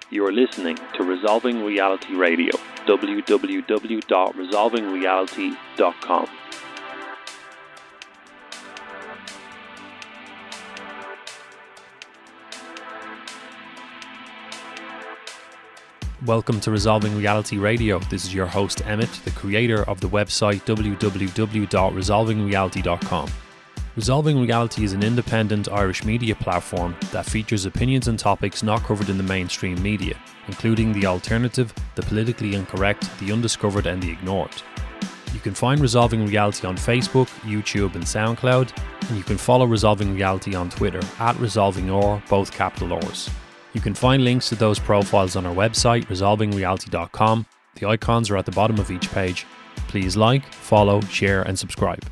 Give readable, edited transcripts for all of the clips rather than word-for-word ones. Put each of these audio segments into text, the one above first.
You are listening to Resolving Reality Radio, www.resolvingreality.com. Welcome to Resolving Reality Radio. This is your host Emmett, the creator of the website www.resolvingreality.com. Resolving Reality is an independent Irish media platform that features opinions and topics not covered in the mainstream media, including the alternative, the politically incorrect, the undiscovered and the ignored. You can find Resolving Reality on Facebook, YouTube and SoundCloud, and you can follow Resolving Reality on Twitter @ResolvingOr, both capital R's. You can find links to those profiles on our website, resolvingreality.com. The icons are at the bottom of each page. Please like, follow, share and subscribe.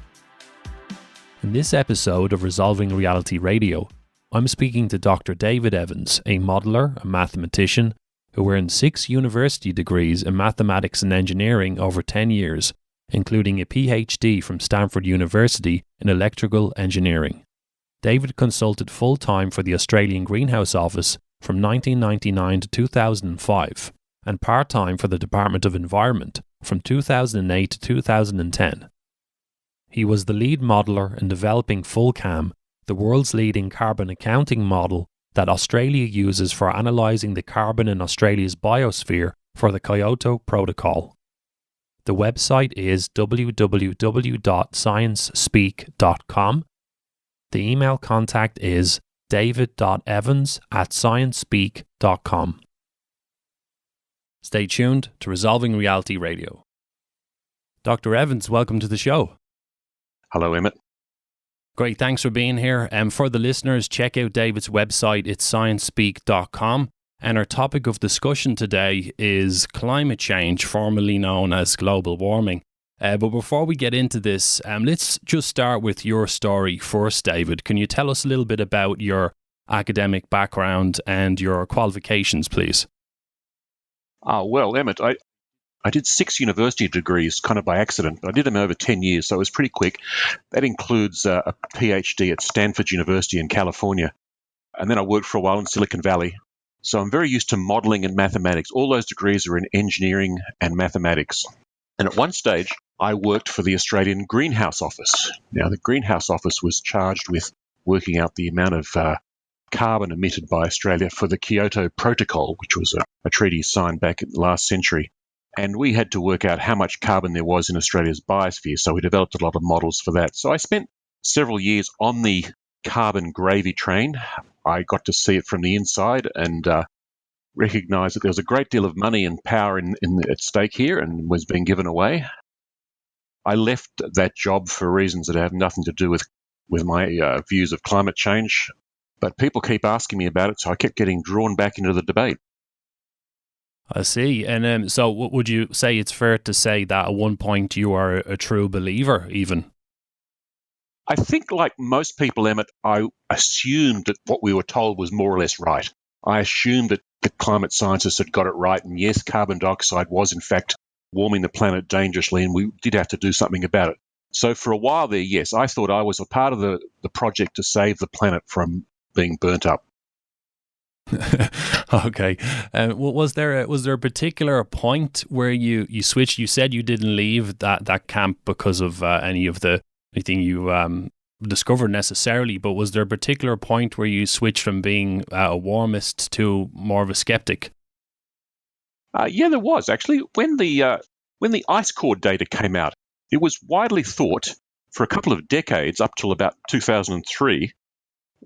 In this episode of Resolving Reality Radio, I'm speaking to Dr. David Evans, a modeller, a mathematician, who earned 6 university degrees in mathematics and engineering over 10 years, including a PhD from Stanford University in electrical engineering. David consulted full-time for the Australian Greenhouse Office from 1999 to 2005, and part-time for the Department of Environment from 2008 to 2010. He was the lead modeller in developing FullCAM, the world's leading carbon accounting model that Australia uses for analysing the carbon in Australia's biosphere for the Kyoto Protocol. The website is www.sciencespeak.com. The email contact is david.evans@sciencespeak.com. Stay tuned to Resolving Reality Radio. Dr. Evans, welcome to the show. Hello, Emmett. Great, thanks for being here. For the listeners, check out David's website, it's sciencespeak.com. And our topic of discussion today is climate change, formerly known as global warming. But before we get into this, let's just start with your story first, David. Can you tell us a little bit about your academic background and your qualifications, please? Well, Emmett, I did 6 university degrees kind of by accident. I did them over 10 years, so it was pretty quick. That includes a PhD at Stanford University in California. And then I worked for a while in Silicon Valley. So I'm very used to modeling and mathematics. All those degrees are in engineering and mathematics. And at one stage, I worked for the Australian Greenhouse Office. Now, the Greenhouse Office was charged with working out the amount of carbon emitted by Australia for the Kyoto Protocol, which was a treaty signed back in the last century. And we had to work out how much carbon there was in Australia's biosphere, so we developed a lot of models for that. So I spent several years on the carbon gravy train. I got to see it from the inside and recognised that there was a great deal of money and power at stake here and was being given away. I left that job for reasons that have nothing to do with my views of climate change, but people keep asking me about it, so I kept getting drawn back into the debate. I see. And so would you say it's fair to say that at one point you are a true believer even? I think like most people, Emmett, I assumed that what we were told was more or less right. I assumed that the climate scientists had got it right, and yes, carbon dioxide was in fact warming the planet dangerously, and we did have to do something about it. So for a while there, yes, I thought I was a part of the project to save the planet from being burnt up. Okay. Was there a particular point where you switched? You said you didn't leave that camp because of anything you discovered necessarily, but was there a particular point where you switched from being a warmist to more of a skeptic? Yeah, there was actually. When the ice core data came out, it was widely thought for a couple of decades, up till about 2003,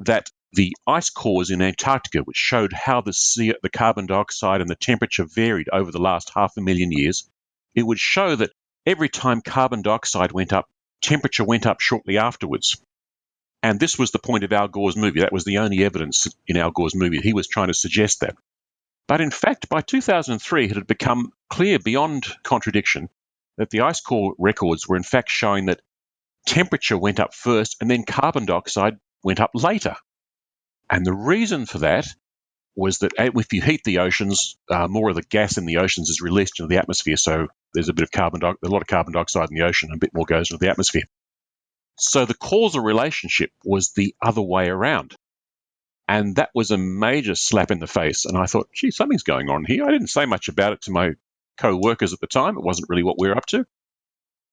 that the ice cores in Antarctica, which showed how the carbon dioxide and the temperature varied over the last 500,000 years, it would show that every time carbon dioxide went up, temperature went up shortly afterwards. And this was the point of Al Gore's movie. That was the only evidence in Al Gore's movie. He was trying to suggest that. But in fact, by 2003, it had become clear beyond contradiction that the ice core records were in fact showing that temperature went up first and then carbon dioxide went up later. And the reason for that was that if you heat the oceans, more of the gas in the oceans is released into the atmosphere. So there's a lot of carbon dioxide in the ocean, and a bit more goes into the atmosphere. So the causal relationship was the other way around. And that was a major slap in the face. And I thought, gee, something's going on here. I didn't say much about it to my co-workers at the time. It wasn't really what we were up to.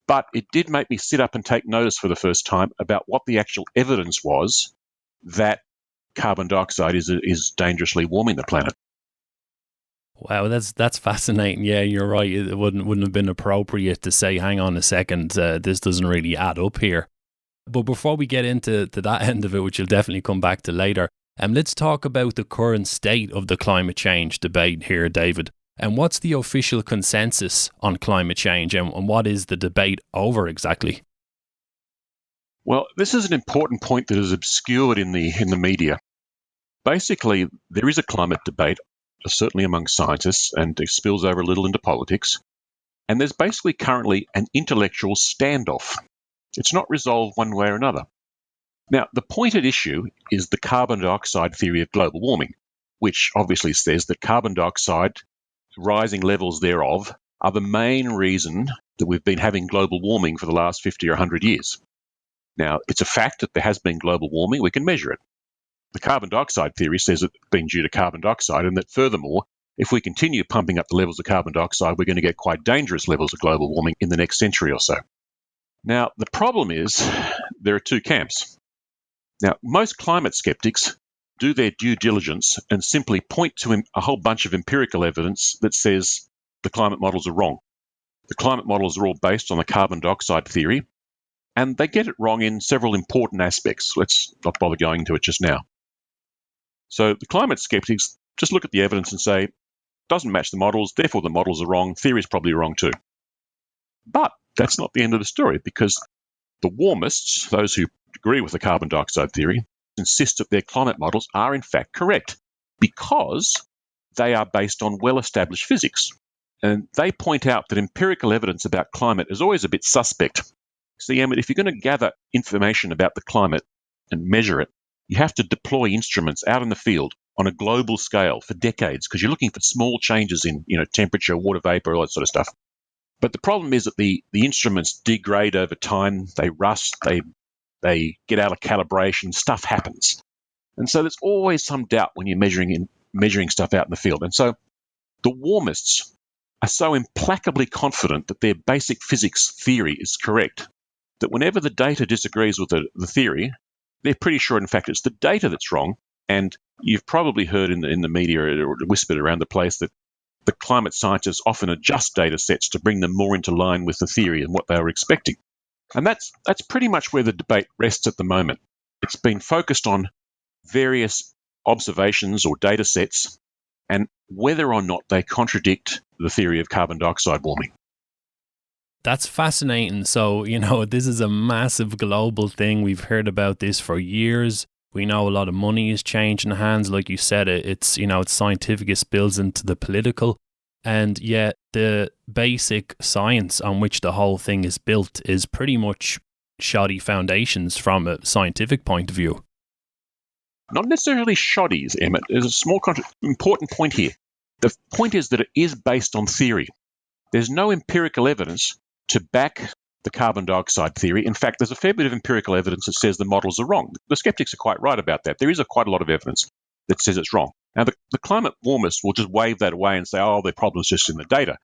But it did make me sit up and take notice for the first time about what the actual evidence was that carbon dioxide is dangerously warming the planet. Wow, that's fascinating. Yeah, you're right. It wouldn't have been appropriate to say, hang on a second, this doesn't really add up here. But before we get into that end of it, which you'll definitely come back to later, let's talk about the current state of the climate change debate here, David. And what's the official consensus on climate change, and what is the debate over exactly? Well, this is an important point that is obscured in the media. Basically, there is a climate debate, certainly among scientists, and it spills over a little into politics. And there's basically currently an intellectual standoff. It's not resolved one way or another. Now, the point at issue is the carbon dioxide theory of global warming, which obviously says that carbon dioxide, rising levels thereof, are the main reason that we've been having global warming for the last 50 or 100 years. Now, it's a fact that there has been global warming. We can measure it. The carbon dioxide theory says it's been due to carbon dioxide, and that furthermore, if we continue pumping up the levels of carbon dioxide, we're going to get quite dangerous levels of global warming in the next century or so. Now, the problem is there are two camps. Now, most climate skeptics do their due diligence and simply point to a whole bunch of empirical evidence that says the climate models are wrong. The climate models are all based on the carbon dioxide theory, and they get it wrong in several important aspects. Let's not bother going into it just now. So the climate skeptics just look at the evidence and say, doesn't match the models, therefore the models are wrong, theory is probably wrong too. But that's not the end of the story, because the warmists, those who agree with the carbon dioxide theory, insist that their climate models are in fact correct because they are based on well-established physics. And they point out that empirical evidence about climate is always a bit suspect. See, Emmett, if you're going to gather information about the climate and measure it, you have to deploy instruments out in the field on a global scale for decades because you're looking for small changes in temperature, water vapor, all that sort of stuff. But the problem is that the instruments degrade over time, they rust, they get out of calibration, stuff happens. And so there's always some doubt when you're measuring stuff out in the field. And so the warmists are so implacably confident that their basic physics theory is correct that whenever the data disagrees with the theory, they're pretty sure, in fact, it's the data that's wrong. And you've probably heard in the media or whispered around the place that the climate scientists often adjust data sets to bring them more into line with the theory and what they were expecting. And that's pretty much where the debate rests at the moment. It's been focused on various observations or data sets and whether or not they contradict the theory of carbon dioxide warming. That's fascinating. So, this is a massive global thing. We've heard about this for years. We know a lot of money is changing hands. Like you said, it's scientific, it spills into the political. And yet the basic science on which the whole thing is built is pretty much shoddy foundations from a scientific point of view. Not necessarily shoddy, Emmett. There's a small important point here. The point is that it is based on theory. There's no empirical evidence to back the carbon dioxide theory. In fact, there's a fair bit of empirical evidence that says the models are wrong. The skeptics are quite right about that. There is quite a lot of evidence that says it's wrong. Now, the climate warmists will just wave that away and say, oh, their problem's just in the data.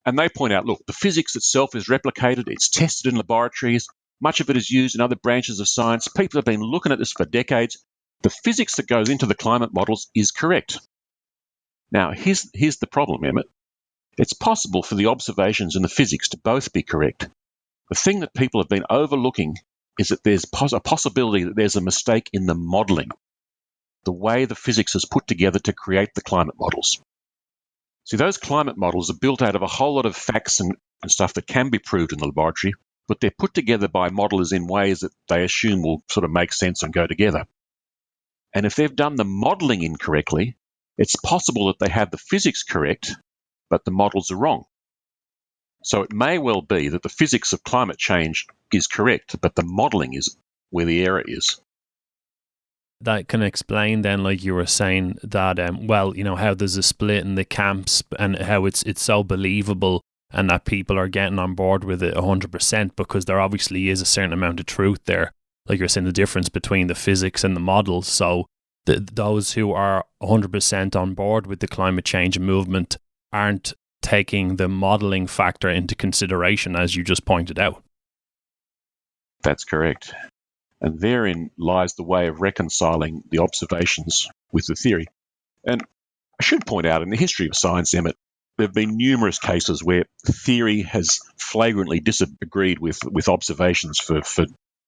And they point out, look, the physics itself is replicated. It's tested in laboratories. Much of it is used in other branches of science. People have been looking at this for decades. The physics that goes into the climate models is correct. Now, here's the problem, Emmett. It's possible for the observations and the physics to both be correct. The thing that people have been overlooking is that there's a possibility that there's a mistake in the modelling, the way the physics is put together to create the climate models. See, those climate models are built out of a whole lot of facts and stuff that can be proved in the laboratory, but they're put together by modelers in ways that they assume will sort of make sense and go together. And if they've done the modelling incorrectly, it's possible that they have the physics correct, but the models are wrong. So it may well be that the physics of climate change is correct, but the modelling is where the error is. That can explain then, like you were saying, that, how there's a split in the camps and how it's so believable and that people are getting on board with it 100% because there obviously is a certain amount of truth there. Like you're saying, the difference between the physics and the models. So those who are 100% on board with the climate change movement aren't taking the modelling factor into consideration, as you just pointed out. That's correct. And therein lies the way of reconciling the observations with the theory. And I should point out, in the history of science, Emmett, there have been numerous cases where theory has flagrantly disagreed with observations for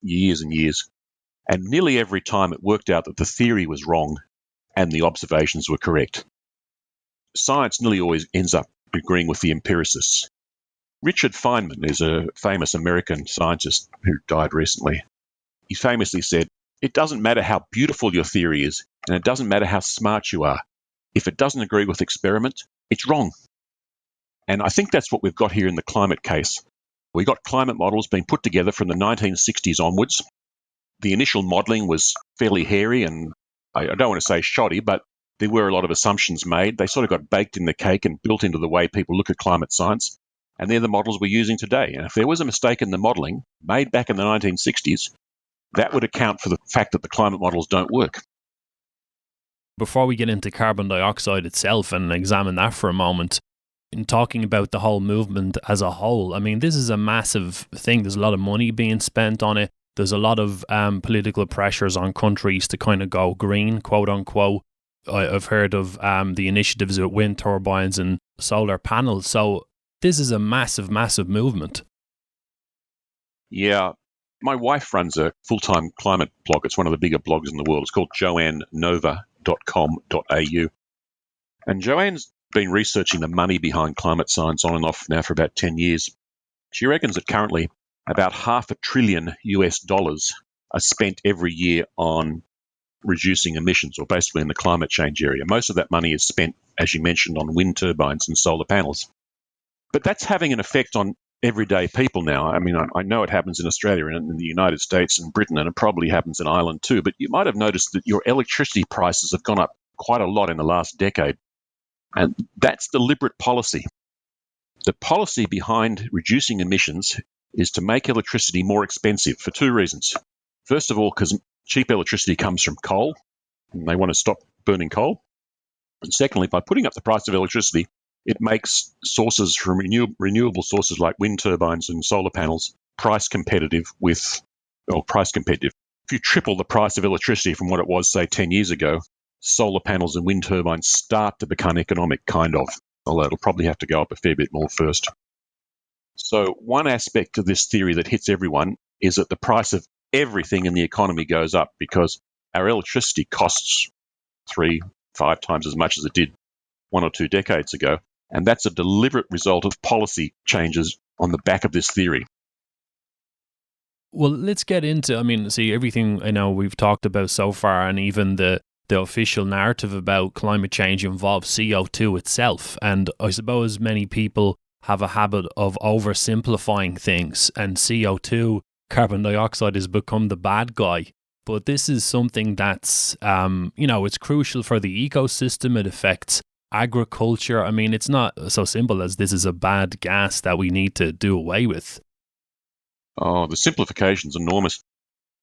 years and years. And nearly every time it worked out that the theory was wrong and the observations were correct. Science nearly always ends up agreeing with the empiricists. Richard Feynman is a famous American scientist who died recently. He famously said, "It doesn't matter how beautiful your theory is, and it doesn't matter how smart you are. If it doesn't agree with experiment, it's wrong." And I think that's what we've got here in the climate case. We got climate models being put together from the 1960s onwards. The initial modelling was fairly hairy and I don't want to say shoddy, but there were a lot of assumptions made. They sort of got baked in the cake and built into the way people look at climate science. And they're the models we're using today. And if there was a mistake in the modelling made back in the 1960s, that would account for the fact that the climate models don't work. Before we get into carbon dioxide itself and examine that for a moment, in talking about the whole movement as a whole, I mean, this is a massive thing. There's a lot of money being spent on it. There's a lot of political pressures on countries to kind of go green, quote unquote. I've heard of the initiatives with wind turbines and solar panels. So this is a massive, massive movement. Yeah. My wife runs a full-time climate blog. It's one of the bigger blogs in the world. It's called joannenova.com.au. And Joanne's been researching the money behind climate science on and off now for about 10 years. She reckons that currently about $500 billion are spent every year on reducing emissions, or basically in the climate change area. Most of that money is spent, as you mentioned, on wind turbines and solar panels. But that's having an effect on everyday people now. I mean, I know it happens in Australia and in the United States and Britain, and it probably happens in Ireland too, but you might have noticed that your electricity prices have gone up quite a lot in the last decade. And that's deliberate policy. The policy behind reducing emissions is to make electricity more expensive for two reasons. First of all, because cheap electricity comes from coal, and they want to stop burning coal. And secondly, by putting up the price of electricity, it makes sources from renewable sources like wind turbines and solar panels price competitive. If you triple the price of electricity from what it was, say, 10 years ago, solar panels and wind turbines start to become economic, kind of, although it'll probably have to go up a fair bit more first. So one aspect of this theory that hits everyone is that the price of everything in the economy goes up because our electricity costs 3-5 times as much as it did 1 or 2 decades ago. And that's a deliberate result of policy changes on the back of this theory. Well, let's get into, everything I know we've talked about so far, and even the official narrative about climate change involves CO2 itself. And I suppose many people have a habit of oversimplifying things, and CO2, carbon dioxide, has become the bad guy. But this is something that's, it's crucial for the ecosystem. It affects agriculture. I mean, it's not so simple as this is a bad gas that we need to do away with. Oh, the simplification's enormous.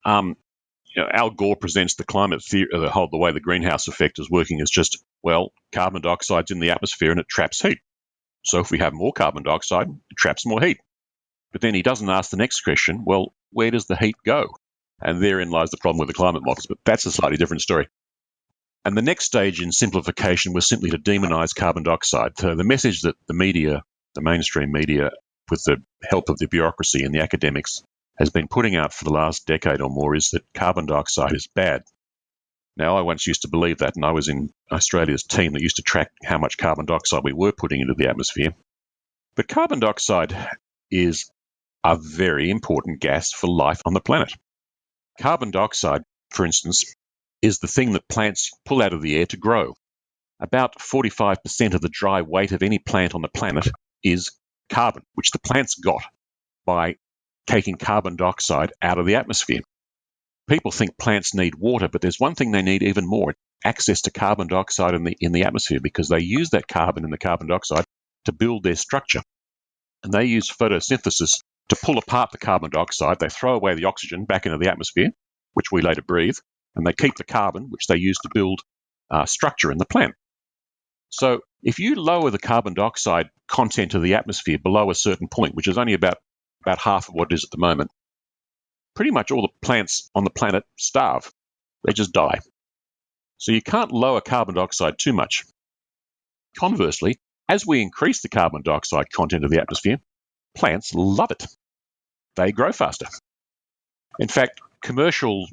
Al Gore presents the climate theory, the way the greenhouse effect is working is just, carbon dioxide's in the atmosphere and it traps heat. So if we have more carbon dioxide, it traps more heat. But then he doesn't ask the next question, where does the heat go? And therein lies the problem with the climate models, but that's a slightly different story. And the next stage in simplification was simply to demonize carbon dioxide. So the message that the media, the mainstream media, with the help of the bureaucracy and the academics, has been putting out for the last decade or more is that carbon dioxide is bad. Now, I once used to believe that, and I was in Australia's team that used to track how much carbon dioxide we were putting into the atmosphere. But carbon dioxide is a very important gas for life on the planet. Carbon dioxide, for instance, is the thing that plants pull out of the air to grow. About 45% of the dry weight of any plant on the planet is carbon, which the plants got by taking carbon dioxide out of the atmosphere. People think plants need water, but there's one thing they need even more, access to carbon dioxide in the atmosphere, because they use that carbon in the carbon dioxide to build their structure. And they use photosynthesis to pull apart the carbon dioxide. They throw away the oxygen back into the atmosphere, which we later breathe, and they keep the carbon, which they use to build structure in the plant. So if you lower the carbon dioxide content of the atmosphere below a certain point, which is only about half of what it is at the moment, pretty much all the plants on the planet starve. They just die. So you can't lower carbon dioxide too much. Conversely, as we increase the carbon dioxide content of the atmosphere, plants love it. They grow faster. In fact, commercial,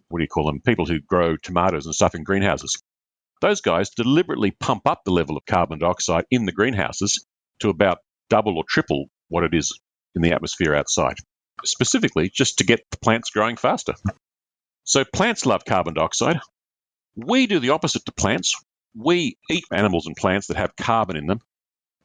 people who grow tomatoes and stuff in greenhouses, those guys deliberately pump up the level of carbon dioxide in the greenhouses to about double or triple what it is in the atmosphere outside, specifically just to get the plants growing faster. So plants love carbon dioxide. We do the opposite to plants. We eat animals and plants that have carbon in them.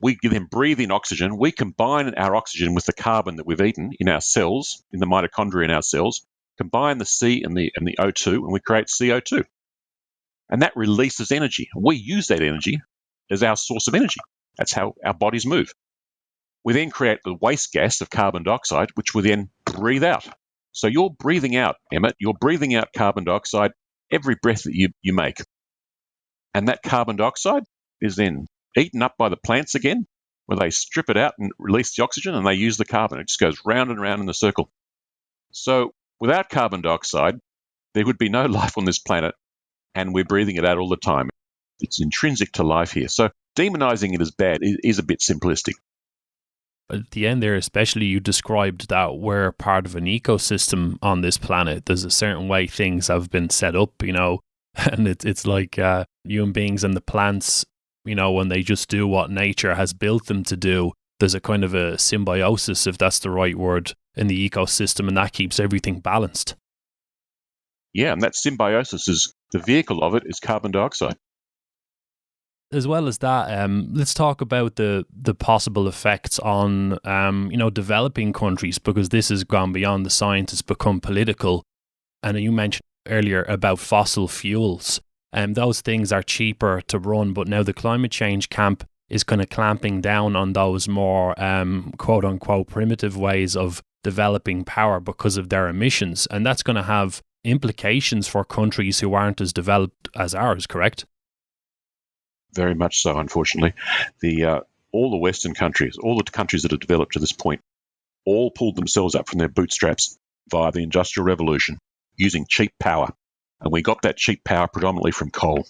We give them breathe in oxygen. We combine our oxygen with the carbon that we've eaten in our cells, in the mitochondria in our cells, combine the C and the O2, and we create CO2. And that releases energy. We use that energy as our source of energy. That's how our bodies move. We then create the waste gas of carbon dioxide, which we then breathe out. So you're breathing out, Emmett, you're breathing out carbon dioxide every breath that you make. And that carbon dioxide is then eaten up by the plants again, where they strip it out and release the oxygen, and they use the carbon. It just goes round and round in the circle. So without carbon dioxide, there would be no life on this planet, and we're breathing it out all the time. It's intrinsic to life here. So demonizing it as bad is a bit simplistic. At the end there, especially, you described that we're part of an ecosystem on this planet. There's a certain way things have been set up, and it's like human beings and the plants, when they just do what nature has built them to do, there's a kind of a symbiosis, if that's the right word, in the ecosystem, and that keeps everything balanced. Yeah, and that symbiosis is, the vehicle of it is carbon dioxide. As well as that, let's talk about the possible effects on, developing countries, because this has gone beyond the science, it's become political. And you mentioned earlier about fossil fuels. Those things are cheaper to run, but now the climate change camp is kind of clamping down on those more, quote unquote, primitive ways of developing power because of their emissions. And that's going to have implications for countries who aren't as developed as ours, correct? Very much so, unfortunately. All the Western countries, all the countries that have developed to this point, all pulled themselves up from their bootstraps via the Industrial Revolution using cheap power. And we got that cheap power predominantly from coal.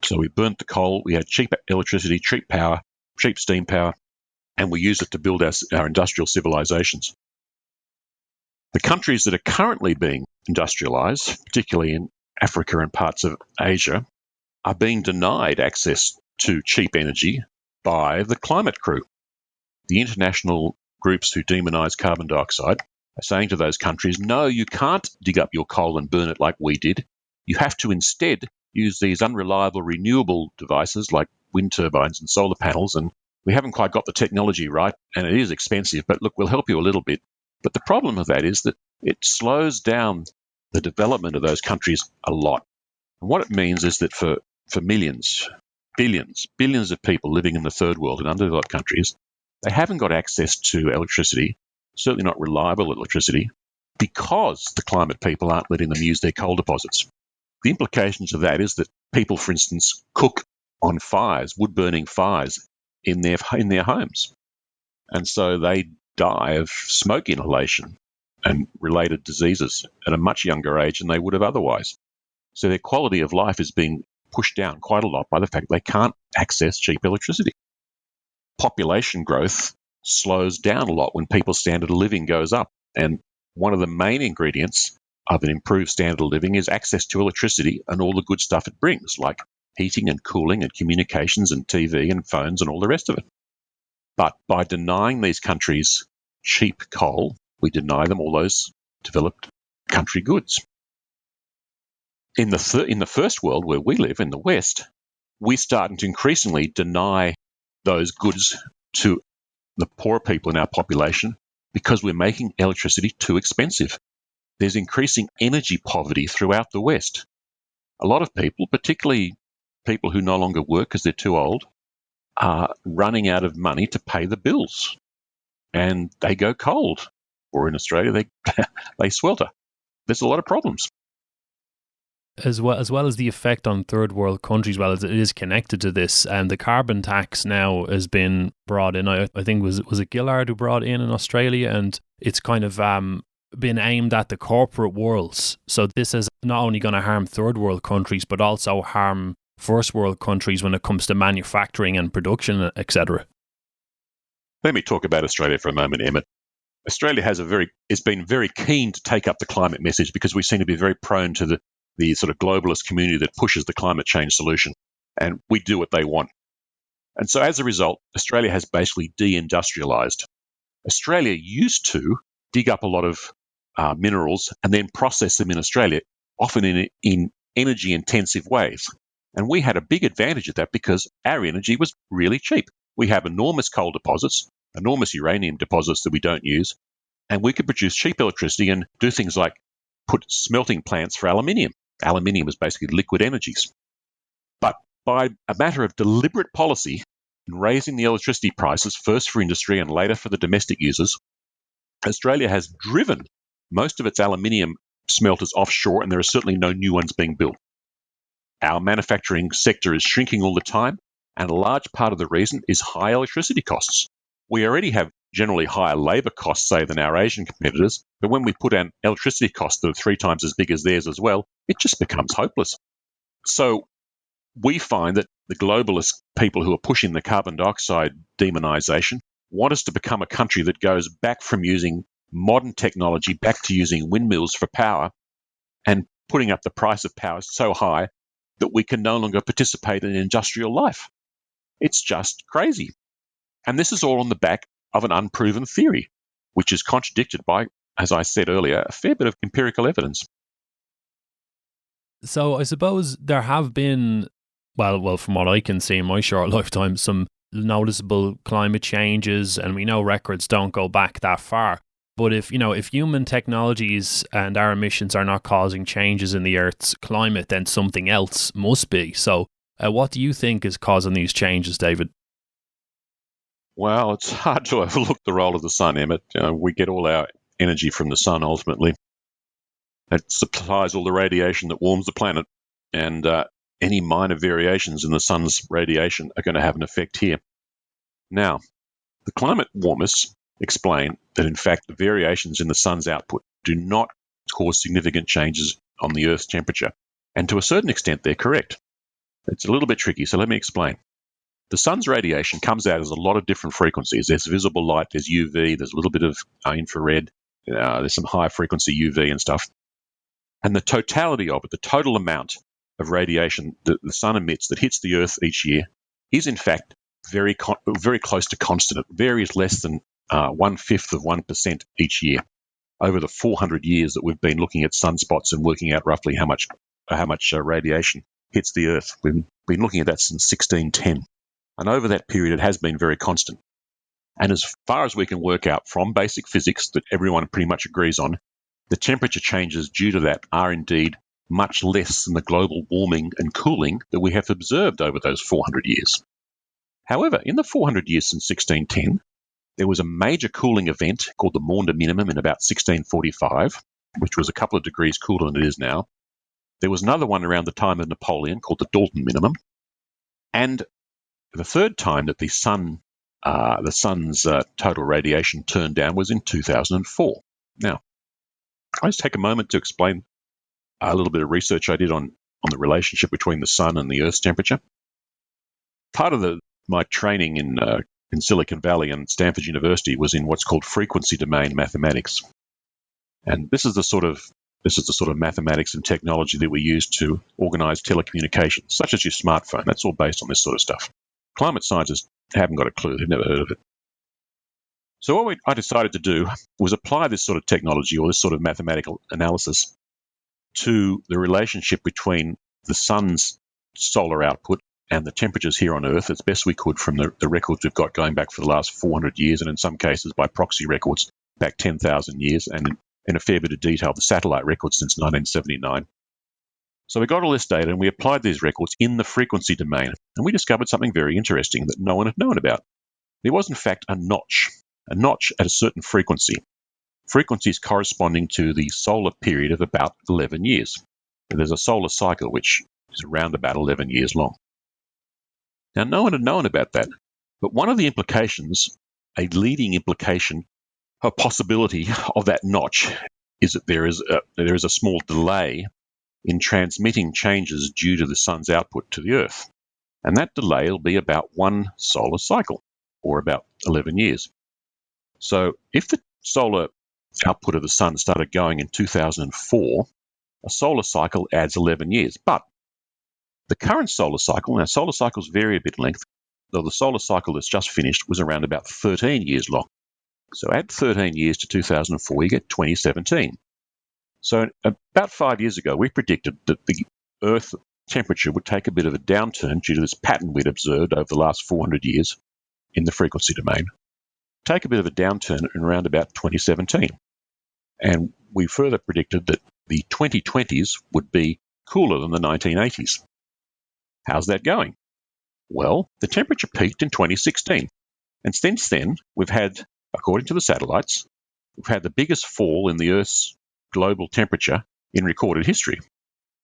So we burnt the coal, we had cheap electricity, cheap power, cheap steam power, and we used it to build our industrial civilizations. The countries that are currently being industrialized, particularly in Africa and parts of Asia, are being denied access to cheap energy by the climate crew. The international groups who demonize carbon dioxide are saying to those countries, no, you can't dig up your coal and burn it like we did. You have to instead use these unreliable renewable devices like wind turbines and solar panels, and we haven't quite got the technology right, and it is expensive, but look, we'll help you a little bit. But the problem with that is that it slows down the development of those countries a lot. And what it means is that for millions, billions of people living in the third world and underdeveloped countries, they haven't got access to electricity, certainly not reliable electricity, because the climate people aren't letting them use their coal deposits. The implications of that is that people, for instance, cook on fires, wood-burning fires in their homes. And so they die of smoke inhalation and related diseases at a much younger age than they would have otherwise. So their quality of life is being pushed down quite a lot by the fact they can't access cheap electricity. Population growth slows down a lot when people's standard of living goes up. And one of the main ingredients of an improved standard of living is access to electricity and all the good stuff it brings, like heating and cooling and communications and TV and phones and all the rest of it. But by denying these countries cheap coal, we deny them all those developed country goods. In the first world where we live, in the West, we're starting to increasingly deny those goods to the poor people in our population because we're making electricity too expensive. There's increasing energy poverty throughout the West. A lot of people, particularly people who no longer work because they're too old, are running out of money to pay the bills. And they go cold. Or in Australia, they swelter. There's a lot of problems. As well as the effect on third world countries, well, as it is connected to this, and the carbon tax now has been brought in. I think was it Gillard who brought in Australia, and it's kind of been aimed at the corporate worlds. So this is not only going to harm third world countries, but also harm first world countries when it comes to manufacturing and production, etc. Let me talk about Australia for a moment, Emmett. Australia has been very keen to take up the climate message because we seem to be very prone to the sort of globalist community that pushes the climate change solution, and we do what they want. And so as a result, Australia has basically deindustrialized. Australia used to dig up a lot of minerals and then process them in Australia, often in energy-intensive ways. And we had a big advantage of that because our energy was really cheap. We have enormous coal deposits, enormous uranium deposits that we don't use, and we could produce cheap electricity and do things like put smelting plants for aluminium. Aluminium is basically liquid energies. But by a matter of deliberate policy in raising the electricity prices, first for industry and later for the domestic users, Australia has driven most of its aluminium smelters offshore, and there are certainly no new ones being built. Our manufacturing sector is shrinking all the time, and a large part of the reason is high electricity costs. We already have generally higher labour costs, say, than our Asian competitors, but when we put an electricity costs that are 3 times as big as theirs as well, it just becomes hopeless. So we find that the globalist people who are pushing the carbon dioxide demonisation want us to become a country that goes back from using modern technology back to using windmills for power and putting up the price of power so high that we can no longer participate in industrial life. It's just crazy. And this is all on the back of an unproven theory, which is contradicted by, as I said earlier, a fair bit of empirical evidence. So I suppose there have been, well, from what I can see in my short lifetime, some noticeable climate changes, and we know records don't go back that far. But if human technologies and our emissions are not causing changes in the Earth's climate, then something else must be. So what do you think is causing these changes, David? Well, it's hard to overlook the role of the sun, Emmett. We get all our energy from the sun, ultimately. It supplies all the radiation that warms the planet, and any minor variations in the sun's radiation are going to have an effect here. Now, the climate warmers explain that, in fact, the variations in the sun's output do not cause significant changes on the Earth's temperature. And to a certain extent, they're correct. It's a little bit tricky, so let me explain. The sun's radiation comes out as a lot of different frequencies. There's visible light, there's UV, there's a little bit of infrared, there's some high frequency UV and stuff. And the totality of it, the total amount of radiation that the sun emits that hits the Earth each year is, in fact, very close to constant. It varies less than 1/5 of 1% each year over the 400 years that we've been looking at sunspots and working out roughly how much radiation hits the Earth. We've been looking at that since 1610. And over that period, it has been very constant. And as far as we can work out from basic physics that everyone pretty much agrees on, the temperature changes due to that are indeed much less than the global warming and cooling that we have observed over those 400 years. However, in the 400 years since 1610, there was a major cooling event called the Maunder minimum in about 1645, which was a couple of degrees cooler than it is now. There was another one around the time of Napoleon called the Dalton minimum. And the third time that the sun's total radiation turned down was in 2004. Now, I'll just take a moment to explain a little bit of research I did on the relationship between the sun and the Earth's temperature. Part of my training in Silicon Valley and Stanford University was in what's called frequency domain mathematics. And this is the sort of mathematics and technology that we use to organize telecommunications, such as your smartphone. That's all based on this sort of stuff. Climate scientists haven't got a clue. They've never heard of it. So what I decided to do was apply this sort of technology or this sort of mathematical analysis to the relationship between the sun's solar output and the temperatures here on Earth as best we could from the records we've got going back for the last 400 years, and in some cases by proxy records back 10,000 years, and in a fair bit of detail the satellite records since 1979. So we got all this data and we applied these records in the frequency domain, and we discovered something very interesting that no one had known about. There was, in fact, a notch at a certain frequencies corresponding to the solar period of about 11 years. There's a solar cycle which is around about 11 years long. Now, no one had known about that, but one of the implications, a leading implication, a possibility of that notch, is that there is a small delay in transmitting changes due to the sun's output to the Earth. And that delay will be about one solar cycle, or about 11 years. So if the solar output of the sun started going in 2004, a solar cycle adds 11 years. But the current solar cycle, now solar cycles vary a bit in length, though the solar cycle that's just finished was around about 13 years long. So add 13 years to 2004, you get 2017. So about 5 years ago, we predicted that the Earth temperature would take a bit of a downturn due to this pattern we'd observed over the last 400 years in the frequency domain. Take a bit of a downturn in around about 2017. And we further predicted that the 2020s would be cooler than the 1980s. How's that going? Well, the temperature peaked in 2016. And since then, we've had, according to the satellites, we've had the biggest fall in the Earth's global temperature in recorded history,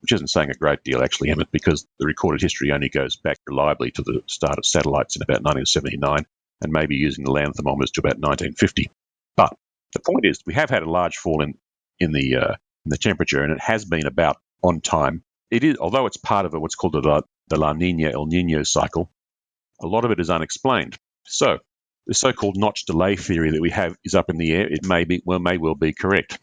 which isn't saying a great deal, actually, Emmett, because the recorded history only goes back reliably to the start of satellites in about 1979 and maybe using the land thermometers to about 1950. But the point is, we have had a large fall in the temperature, and it has been about on time. It is, although it's part of what's called the La Nina-El Nino cycle, a lot of it is unexplained. So the so-called notch delay theory that we have is up in the air. It may well be correct.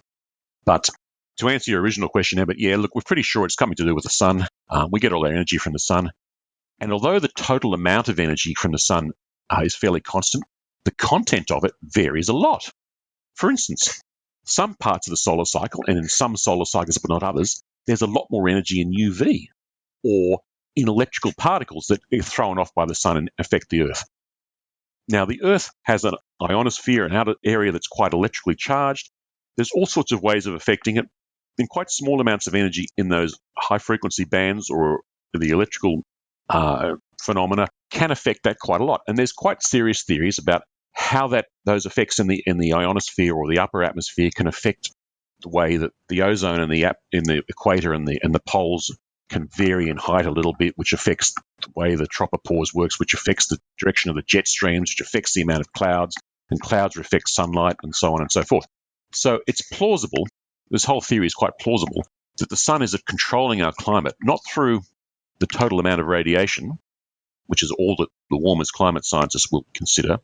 But to answer your original question, Emmett, yeah, look, we're pretty sure it's something to do with the sun. We get all our energy from the sun. And although the total amount of energy from the sun is fairly constant, the content of it varies a lot. For instance, some parts of the solar cycle, and in some solar cycles but not others, there's a lot more energy in UV or in electrical particles that are thrown off by the sun and affect the Earth. Now, the Earth has an ionosphere, an outer area that's quite electrically charged. There's all sorts of ways of affecting it. In quite small amounts of energy in those high-frequency bands or the electrical phenomena can affect that quite a lot. And there's quite serious theories about how those effects in the ionosphere or the upper atmosphere can affect the way that the ozone in the equator and the poles can vary in height a little bit, which affects the way the tropopause works, which affects the direction of the jet streams, which affects the amount of clouds, and clouds reflect sunlight, and so on and so forth. So it's plausible, this whole theory is quite plausible, that the sun is controlling our climate, not through the total amount of radiation, which is all that the warmest climate scientists will consider,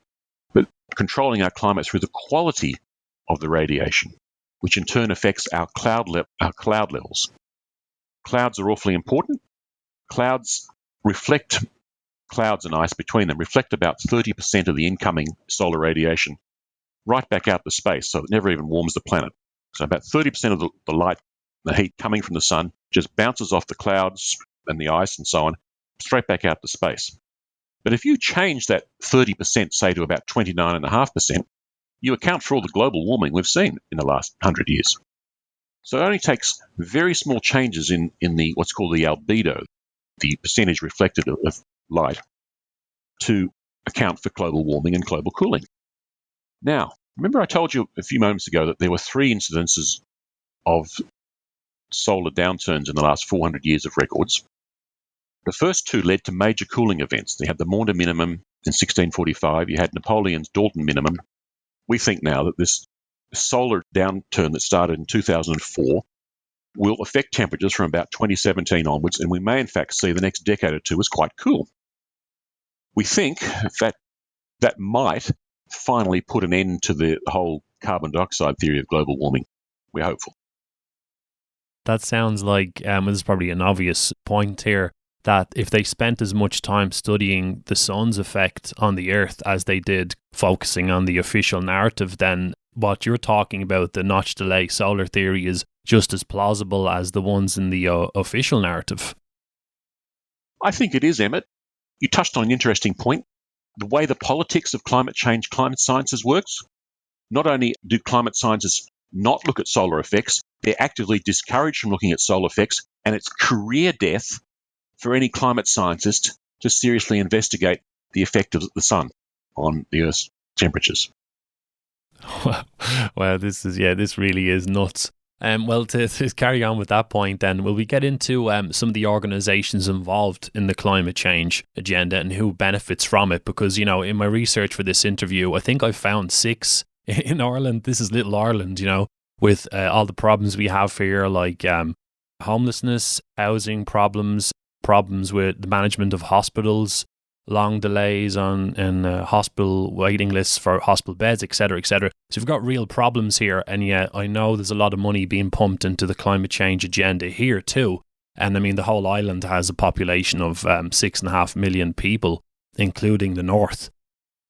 but controlling our climate through the quality of the radiation, which in turn affects our cloud levels. Clouds are awfully important. Clouds and ice between them reflect about 30% of the incoming solar radiation right back out to space, so it never even warms the planet. So about 30% of the light, the heat coming from the sun, just bounces off the clouds and the ice and so on, straight back out to space. But if you change that 30%, say, to about 29.5%, you account for all the global warming we've seen in the last 100 years. So it only takes very small changes in the what's called the albedo, the percentage reflected of light, to account for global warming and global cooling. Now, remember I told you a few moments ago that there were 3 incidences of solar downturns in the last 400 years of records. The first 2 led to major cooling events. They had the Maunder minimum in 1645. You had Napoleon's Dalton minimum. We think now that this solar downturn that started in 2004 will affect temperatures from about 2017 onwards, and we may in fact see the next decade or 2 as quite cool. We think that might finally put an end to the whole carbon dioxide theory of global warming. We're hopeful. That sounds like, this is probably an obvious point here, that if they spent as much time studying the sun's effect on the Earth as they did focusing on the official narrative, then what you're talking about, the notch delay solar theory, is just as plausible as the ones in the official narrative. I think it is, Emmett. You touched on an interesting point. The way the politics of climate change, climate sciences works, not only do climate scientists not look at solar effects, they're actively discouraged from looking at solar effects, and it's career death for any climate scientist to seriously investigate the effect of the sun on the Earth's temperatures. Well, this really is nuts. Well, to carry on with that point, then, will we get into some of the organisations involved in the climate change agenda and who benefits from it? Because, in my research for this interview, I think I found 6 in Ireland. This is little Ireland, with all the problems we have here, like homelessness, housing problems with the management of hospitals, long delays in hospital waiting lists for hospital beds, etc., etc. So we've got real problems here, and yet I know there's a lot of money being pumped into the climate change agenda here too. And I mean, the whole island has a population of 6.5 million people, including the north.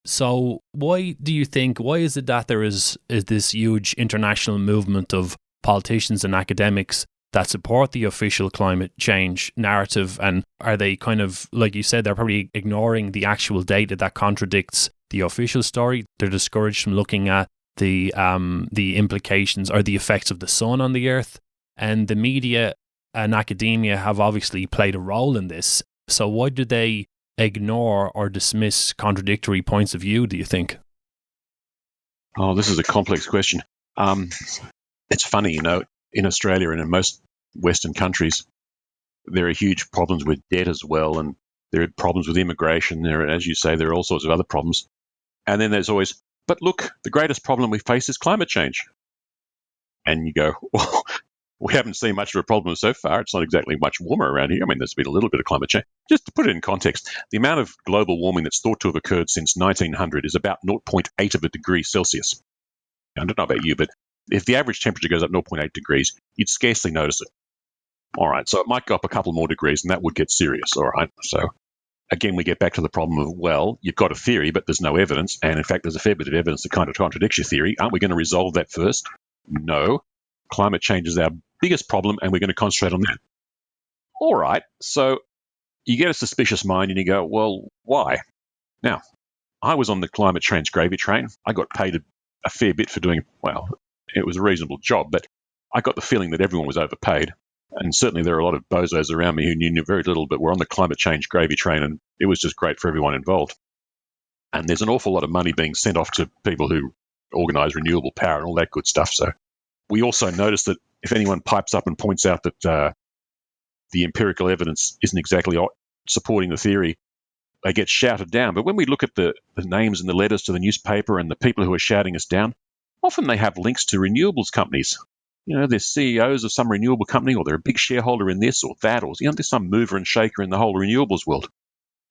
So why is it that there is this huge international movement of politicians and academics that support the official climate change narrative? And are they kind of, like you said, they're probably ignoring the actual data that contradicts the official story? They're discouraged from looking at the implications or the effects of the sun on the earth. And the media and academia have obviously played a role in this. So why do they ignore or dismiss contradictory points of view, do you think? Oh, this is a complex question. It's funny, in Australia and in most Western countries, there are huge problems with debt as well, and there are problems with immigration. As you say, there are all sorts of other problems. And then there's always, but look, the greatest problem we face is climate change. And you go, well, we haven't seen much of a problem so far. It's not exactly much warmer around here. I mean, there's been a little bit of climate change. Just to put it in context, the amount of global warming that's thought to have occurred since 1900 is about 0.8 of a degree Celsius. I don't know about you, but if the average temperature goes up 0.8 degrees, you'd scarcely notice it. All right, so it might go up a couple more degrees, and that would get serious. All right, so again, we get back to the problem of, well, you've got a theory, but there's no evidence. And in fact, there's a fair bit of evidence that kind of contradicts your theory. Aren't we going to resolve that first? No. Climate change is our biggest problem, and we're going to concentrate on that. All right, so you get a suspicious mind and you go, well, why? Now, I was on the climate change gravy train. I got paid a fair bit for doing, well, it was a reasonable job, but I got the feeling that everyone was overpaid. And certainly there are a lot of bozos around me who knew very little, but were on the climate change gravy train, and it was just great for everyone involved. And there's an awful lot of money being sent off to people who organise renewable power and all that good stuff. So we also notice that if anyone pipes up and points out that the empirical evidence isn't exactly supporting the theory, they get shouted down. But when we look at the names and the letters to the newspaper and the people who are shouting us down, often they have links to renewables companies. They're CEOs of some renewable company, or they're a big shareholder in this or that, or there's some mover and shaker in the whole renewables world.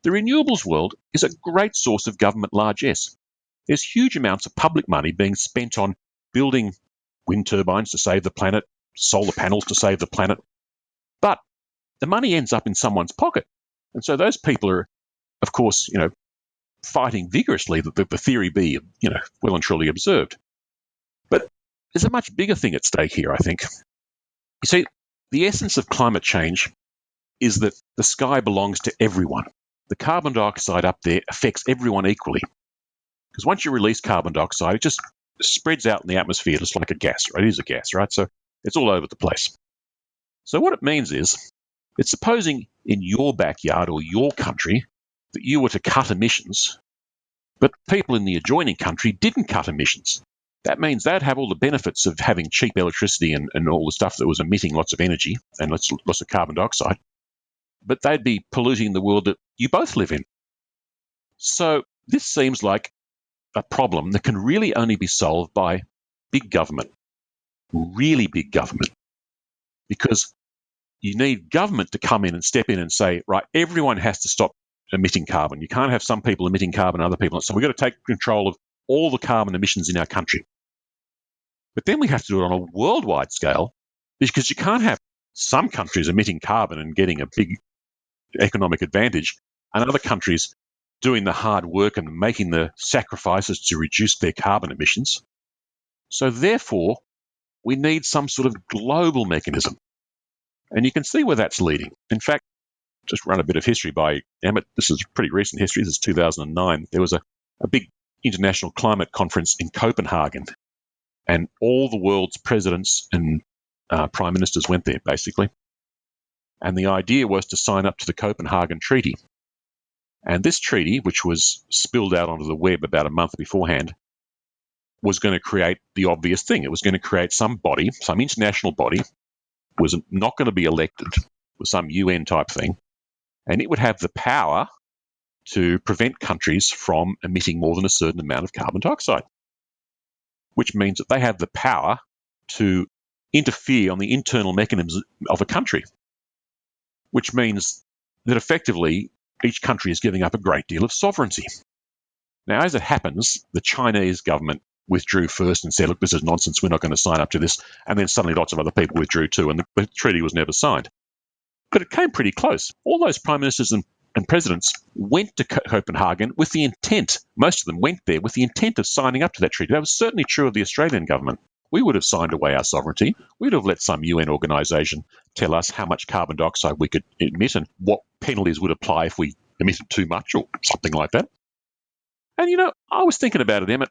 The renewables world is a great source of government largesse. There's huge amounts of public money being spent on building wind turbines to save the planet, solar panels to save the planet. But the money ends up in someone's pocket. And so those people are, of course, fighting vigorously that the theory be, well and truly observed. But there's a much bigger thing at stake here, I think. You see, the essence of climate change is that the sky belongs to everyone. The carbon dioxide up there affects everyone equally. Because once you release carbon dioxide, it just spreads out in the atmosphere just like a gas, right? It is a gas, right? So it's all over the place. So what it means is, it's supposing in your backyard or your country that you were to cut emissions, but people in the adjoining country didn't cut emissions. That means they'd have all the benefits of having cheap electricity and all the stuff that was emitting lots of energy and lots of carbon dioxide, but they'd be polluting the world that you both live in. So this seems like a problem that can really only be solved by big government, really big government, because you need government to come in and step in and say, right, everyone has to stop emitting carbon. You can't have some people emitting carbon and other people not. So we've got to take control of all the carbon emissions in our country. But then we have to do it on a worldwide scale, because you can't have some countries emitting carbon and getting a big economic advantage, and other countries doing the hard work and making the sacrifices to reduce their carbon emissions. So therefore, we need some sort of global mechanism. And you can see where that's leading. In fact, just run a bit of history by Emmett. This is pretty recent history. This is 2009. There was a big international climate conference in Copenhagen, and all the world's presidents and prime ministers went there, basically. And the idea was to sign up to the Copenhagen Treaty. And this treaty, which was spilled out onto the web about a month beforehand, was going to create the obvious thing. It was going to create some body, some international body, was not going to be elected, was some UN type thing, and it would have the power to prevent countries from emitting more than a certain amount of carbon dioxide, which means that they have the power to interfere on the internal mechanisms of a country, which means that effectively each country is giving up a great deal of sovereignty. Now, as it happens, the Chinese government withdrew first and said, look, this is nonsense, we're not going to sign up to this. And then suddenly lots of other people withdrew too, and the treaty was never signed. But it came pretty close. All those prime ministers and presidents went to Copenhagen with the intent, most of them went there with the intent of signing up to that treaty. That was certainly true of the Australian government. We would have signed away our sovereignty. We'd have let some UN organisation tell us how much carbon dioxide we could emit and what penalties would apply if we emitted too much or something like that. And, I was thinking about it, Emmett.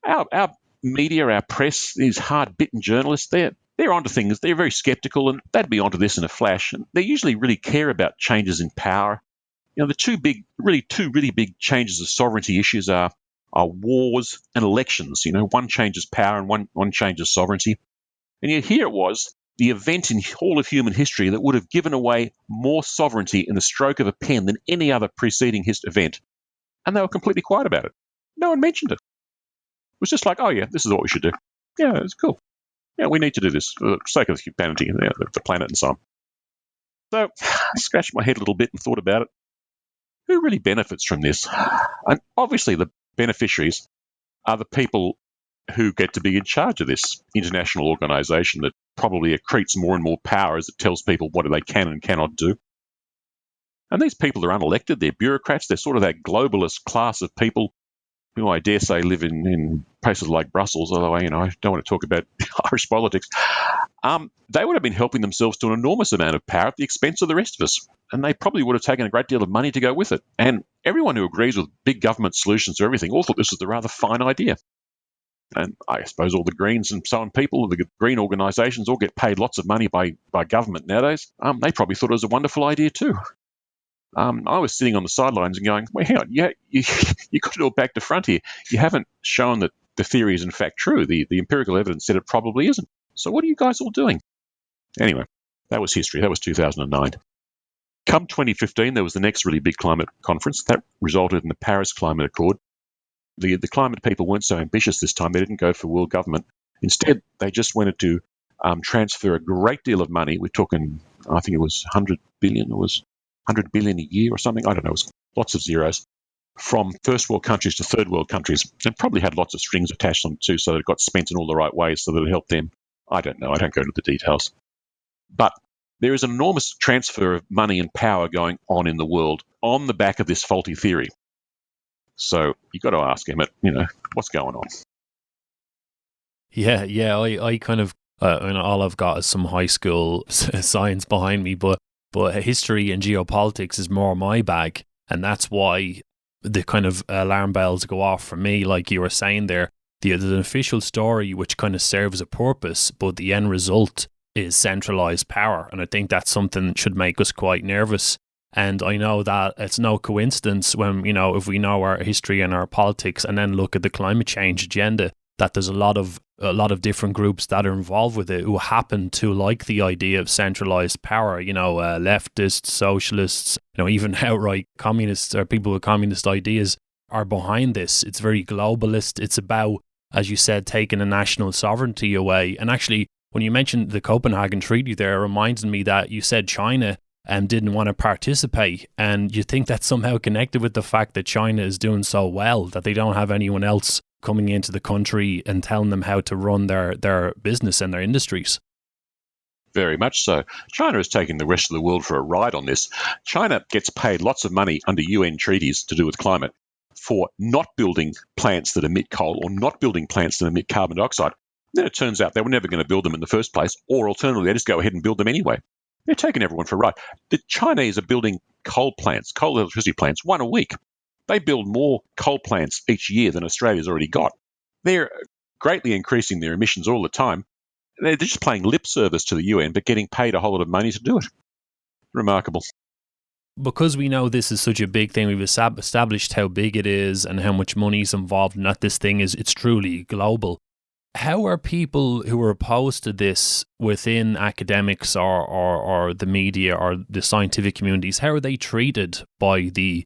Our media, our press, these hard-bitten journalists, they're onto things. They're very sceptical, and they'd be onto this in a flash. And they usually really care about changes in power. The two really big changes of sovereignty issues are wars and elections. One changes power and one changes sovereignty. And yet here it was, the event in all of human history that would have given away more sovereignty in the stroke of a pen than any other preceding event. And they were completely quiet about it. No one mentioned it. It was just like, oh yeah, this is what we should do. Yeah, it's cool. Yeah, we need to do this for the sake of humanity and the planet and so on. So I scratched my head a little bit and thought about it. Who really benefits from this? And obviously the beneficiaries are the people who get to be in charge of this international organisation that probably accretes more and more power as it tells people what they can and cannot do. And these people are unelected, they're bureaucrats, they're sort of that globalist class of people who I dare say live in places like Brussels, although I don't want to talk about Irish politics. They would have been helping themselves to an enormous amount of power at the expense of the rest of us. And they probably would have taken a great deal of money to go with it. And everyone who agrees with big government solutions to everything all thought this was a rather fine idea. And I suppose all the Greens and so on people, the green organisations all get paid lots of money by government nowadays. They probably thought it was a wonderful idea too. I was sitting on the sidelines and going, well, hang on, you got it all back to front here. You haven't shown that the theory is in fact true. The empirical evidence said it probably isn't. So what are you guys all doing? Anyway, that was history. That was 2009. Come 2015, there was the next really big climate conference. That resulted in the Paris Climate Accord. The climate people weren't so ambitious this time. They didn't go for world government. Instead, they just wanted to transfer a great deal of money. We're talking, I think it was 100 billion. It was 100 billion a year or something. I don't know. It was lots of zeros from first world countries to third world countries. And probably had lots of strings attached on it too, so that it got spent in all the right ways so that it helped them. I don't know. I don't go into the details. But there is an enormous transfer of money and power going on in the world on the back of this faulty theory. So you've got to ask Emmett, what's going on? Yeah. I kind of, all I've got is some high school science behind me, but history and geopolitics is more my bag. And that's why the kind of alarm bells go off for me, like you were saying there. There's an official story which kind of serves a purpose, but the end result is centralised power. And I think that's something that should make us quite nervous. And I know that it's no coincidence when, if we know our history and our politics and then look at the climate change agenda, that there's a lot of different groups that are involved with it who happen to like the idea of centralised power, leftists, socialists, even outright communists or people with communist ideas are behind this. It's very globalist. It's about, as you said, taking a national sovereignty away. And actually, when you mentioned the Copenhagen Treaty there, it reminds me that you said China didn't want to participate. And you think that's somehow connected with the fact that China is doing so well that they don't have anyone else coming into the country and telling them how to run their business and their industries. Very much so. China is taking the rest of the world for a ride on this. China gets paid lots of money under UN treaties to do with climate for not building plants that emit coal or not building plants that emit carbon dioxide. Then it turns out they were never going to build them in the first place, or alternatively, they just go ahead and build them anyway. They're taking everyone for a ride. The Chinese are building coal electricity plants, one a week. They build more coal plants each year than Australia's already got. They're greatly increasing their emissions all the time. They're just paying lip service to the UN, but getting paid a whole lot of money to do it. Remarkable. because we know this is such a big thing, we've established how big it is and how much money is involved, and that this thing it's truly global. How are people who are opposed to this within academics or the media or the scientific communities, how are they treated by the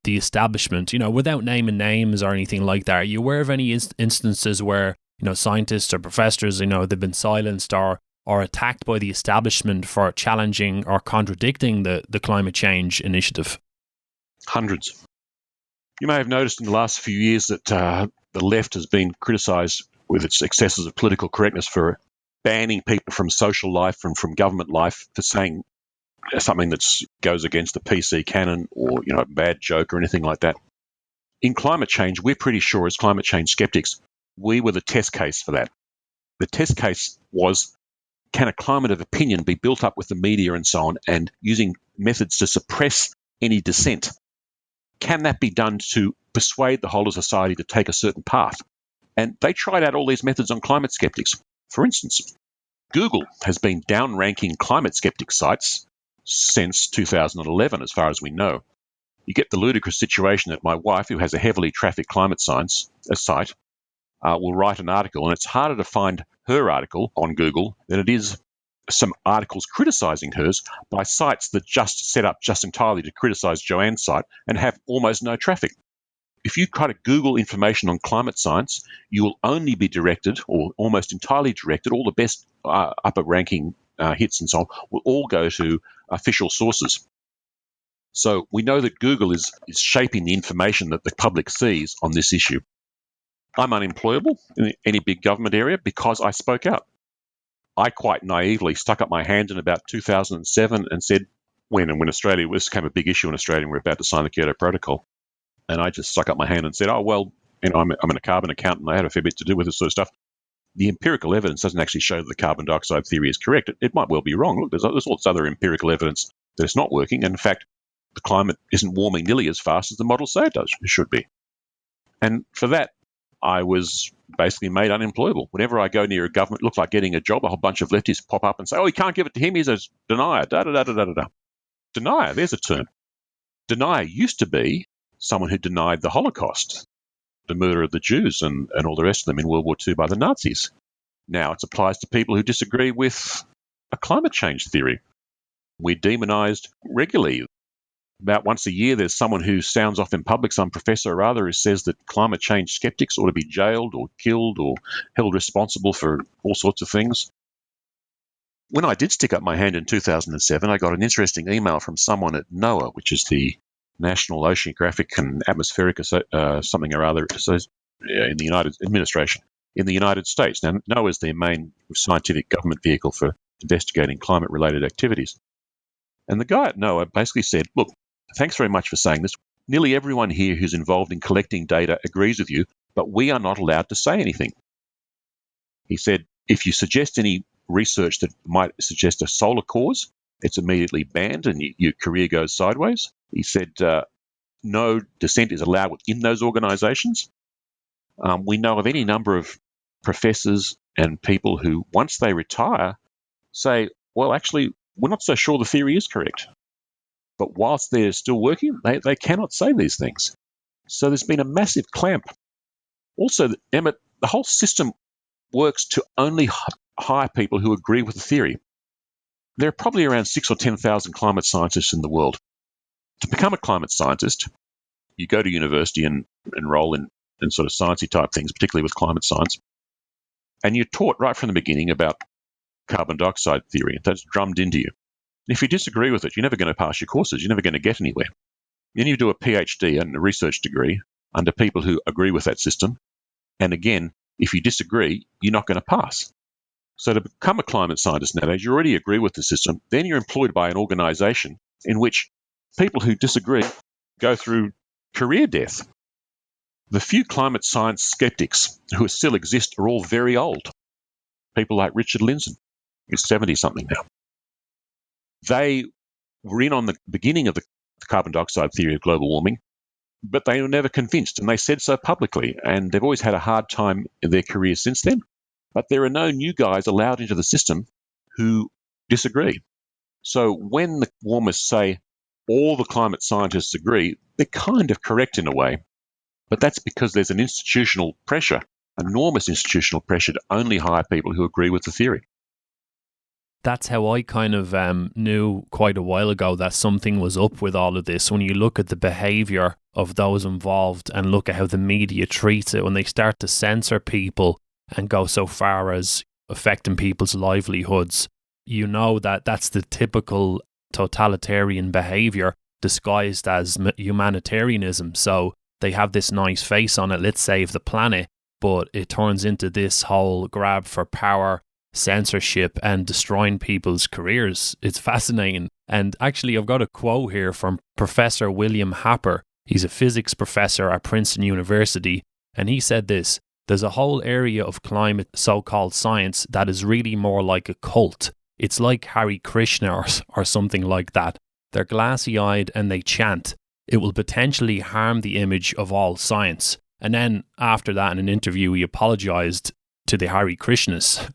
establishment? Without naming names or anything like that, are you aware of any instances where scientists or professors they've been silenced or attacked by the establishment for challenging or contradicting the climate change initiative? Hundreds. You may have noticed in the last few years that the left has been criticised with its excesses of political correctness for banning people from social life and from government life for saying something that goes against the PC canon or a bad joke or anything like that. In climate change, we're pretty sure as climate change skeptics, we were the test case for that. The test case was, can a climate of opinion be built up with the media and so on and using methods to suppress any dissent? Can that be done to persuade the whole of society to take a certain path? And they tried out all these methods on climate skeptics. For instance, Google has been downranking climate skeptic sites since 2011, as far as we know. You get the ludicrous situation that my wife, who has a heavily trafficked climate science site, will write an article, and it's harder to find her article on Google than it is some articles criticizing hers by sites that just set up just entirely to criticize Joanne's site and have almost no traffic. If you try to Google information on climate science, you will only be directed, or almost entirely directed, all the best upper-ranking hits and so on, will all go to official sources. So we know that Google is shaping the information that the public sees on this issue. I'm unemployable in any big government area because I spoke out. I quite naively stuck up my hand in about 2007 and said, when Australia, this became a big issue in Australia and we're about to sign the Kyoto Protocol, and I just stuck up my hand and said, I'm a carbon accountant. I had a fair bit to do with this sort of stuff. The empirical evidence doesn't actually show that the carbon dioxide theory is correct. It might well be wrong. Look, there's all this other empirical evidence that it's not working. And in fact, the climate isn't warming nearly as fast as the models say it should be. And for that, I was basically made unemployable. Whenever I go near a government, it looked like getting a job, a whole bunch of leftists pop up and say, you can't give it to him, he's a denier, da-da-da-da-da-da. Denier, there's a term. Denier used to be someone who denied the Holocaust, the murder of the Jews and all the rest of them in World War II by the Nazis. Now it applies to people who disagree with a climate change theory. We're demonized regularly. About once a year, there's someone who sounds off in public, some professor or other, who says that climate change skeptics ought to be jailed or killed or held responsible for all sorts of things. When I did stick up my hand in 2007, I got an interesting email from someone at NOAA, which is the National Oceanographic and Atmospheric something or other in the United Administration in the United States. Now, NOAA is their main scientific government vehicle for investigating climate-related activities. And the guy at NOAA basically said, look, thanks very much for saying this. Nearly everyone here who's involved in collecting data agrees with you, but we are not allowed to say anything. He said, if you suggest any research that might suggest a solar cause, it's immediately banned and your career goes sideways. He said, no dissent is allowed within those organizations. We know of any number of professors and people who, once they retire, say, well, actually, we're not so sure the theory is correct. But whilst they're still working, they cannot say these things. So there's been a massive clamp. Also, Emmett, the whole system works to only hire people who agree with the theory. There are probably around 6,000 or 10,000 climate scientists in the world. To become a climate scientist, you go to university and enroll in sort of sciencey type things, particularly with climate science. And you're taught right from the beginning about carbon dioxide theory. That's drummed into you. And if you disagree with it, you're never going to pass your courses. You're never going to get anywhere. Then you do a PhD and a research degree under people who agree with that system. And again, if you disagree, you're not going to pass. So to become a climate scientist nowadays, you already agree with the system. Then you're employed by an organization in which people who disagree go through career death. The few climate science skeptics who still exist are all very old. People like Richard Lindzen, who's 70-something now. They were in on the beginning of the carbon dioxide theory of global warming, but they were never convinced, and they said so publicly, and they've always had a hard time in their careers since then. But there are no new guys allowed into the system who disagree. So when the warmers say, all the climate scientists agree, they're kind of correct in a way. But that's because there's an institutional pressure, enormous institutional pressure to only hire people who agree with the theory. That's how I kind of knew quite a while ago that something was up with all of this. When you look at the behaviour of those involved and look at how the media treats it, when they start to censor people and go so far as affecting people's livelihoods, you know that that's the typical totalitarian behaviour disguised as humanitarianism. So they have this nice face on it, let's save the planet, but it turns into this whole grab for power, censorship, and destroying people's careers. It's fascinating. And actually, I've got a quote here from Professor William Happer. He's a physics professor at Princeton University, and he said this: there's a whole area of climate so-called science that is really more like a cult. It's like Hare Krishna or something like that. They're glassy-eyed and they chant, it will potentially harm the image of all science. And then after that, in an interview, he apologised to the Hare Krishnas.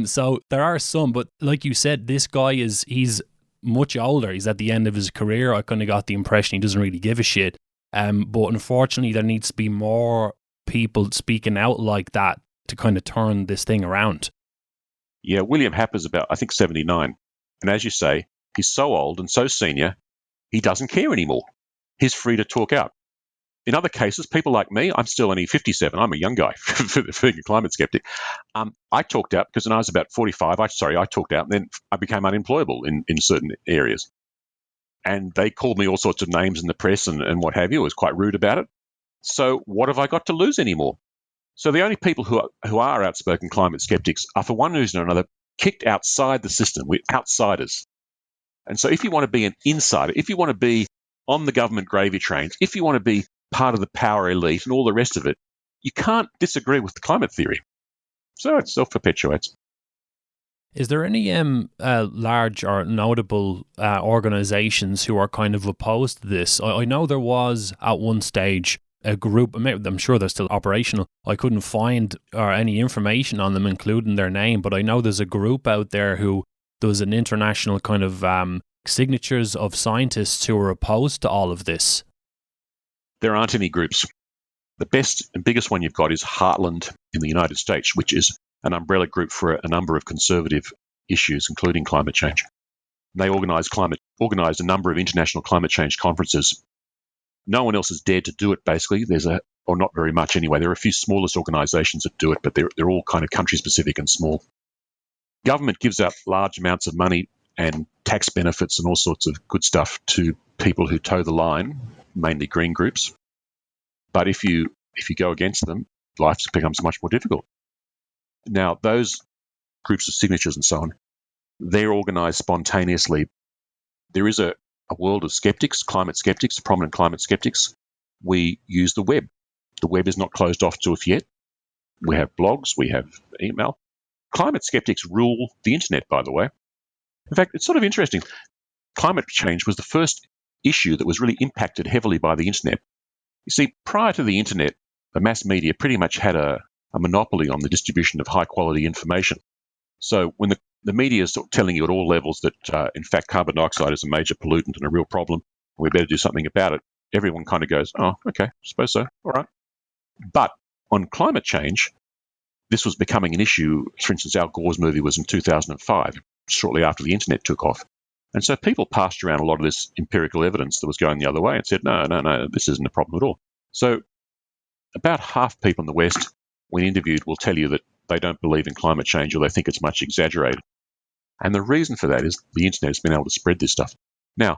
So there are some, but like you said, this guy he's much older. He's at the end of his career. I kind of got the impression he doesn't really give a shit. But unfortunately, there needs to be more people speaking out like that to kind of turn this thing around. Yeah, William Happer's about, I think, 79. And as you say, he's so old and so senior, he doesn't care anymore. He's free to talk out. In other cases, people like me, I'm still only 57. I'm a young guy for being a climate skeptic. I talked out because when I was about 45, I talked out and then I became unemployable in certain areas. And they called me all sorts of names in the press and what have you. I was quite rude about it. So what have I got to lose anymore? So the only people who are outspoken climate skeptics are, for one reason or another, kicked outside the system. We're outsiders. And so if you want to be an insider, if you want to be on the government gravy trains, if you want to be part of the power elite and all the rest of it, you can't disagree with the climate theory. So it self-perpetuates. Is there any large or notable organisations who are kind of opposed to this? I know there was at one stage a group, I'm sure they're still operational. I couldn't find any information on them, including their name, but I know there's a group out there who there was an international kind of signatures of scientists who are opposed to all of this. There aren't any groups. The best and biggest one you've got is Heartland in the United States, which is an umbrella group for a number of conservative issues, including climate change. They organised a number of international climate change conferences. No one else has dared to do it, basically. Or not very much anyway. There are a few smallest organisations that do it, but they're all kind of country-specific and small. Government gives out large amounts of money and tax benefits and all sorts of good stuff to people who toe the line, mainly green groups. But if you go against them, life becomes much more difficult. Now, those groups of signatures and so on, they're organised spontaneously. There is a world of skeptics, climate skeptics, prominent climate skeptics. We use the web. The web is not closed off to us yet. We have blogs, we have email. Climate skeptics rule the internet, by the way. In fact, it's sort of interesting. Climate change was the first issue that was really impacted heavily by the internet. You see, prior to the internet, the mass media pretty much had a monopoly on the distribution of high-quality information. So when the media is telling you at all levels that, in fact, carbon dioxide is a major pollutant and a real problem, and we better do something about it, everyone kind of goes, oh, okay, I suppose so, all right. But on climate change, this was becoming an issue. For instance, Al Gore's movie was in 2005, shortly after the internet took off. And so people passed around a lot of this empirical evidence that was going the other way and said, no, this isn't a problem at all. So about half people in the West, when interviewed, will tell you that they don't believe in climate change or they think it's much exaggerated. And the reason for that is the internet has been able to spread this stuff. Now,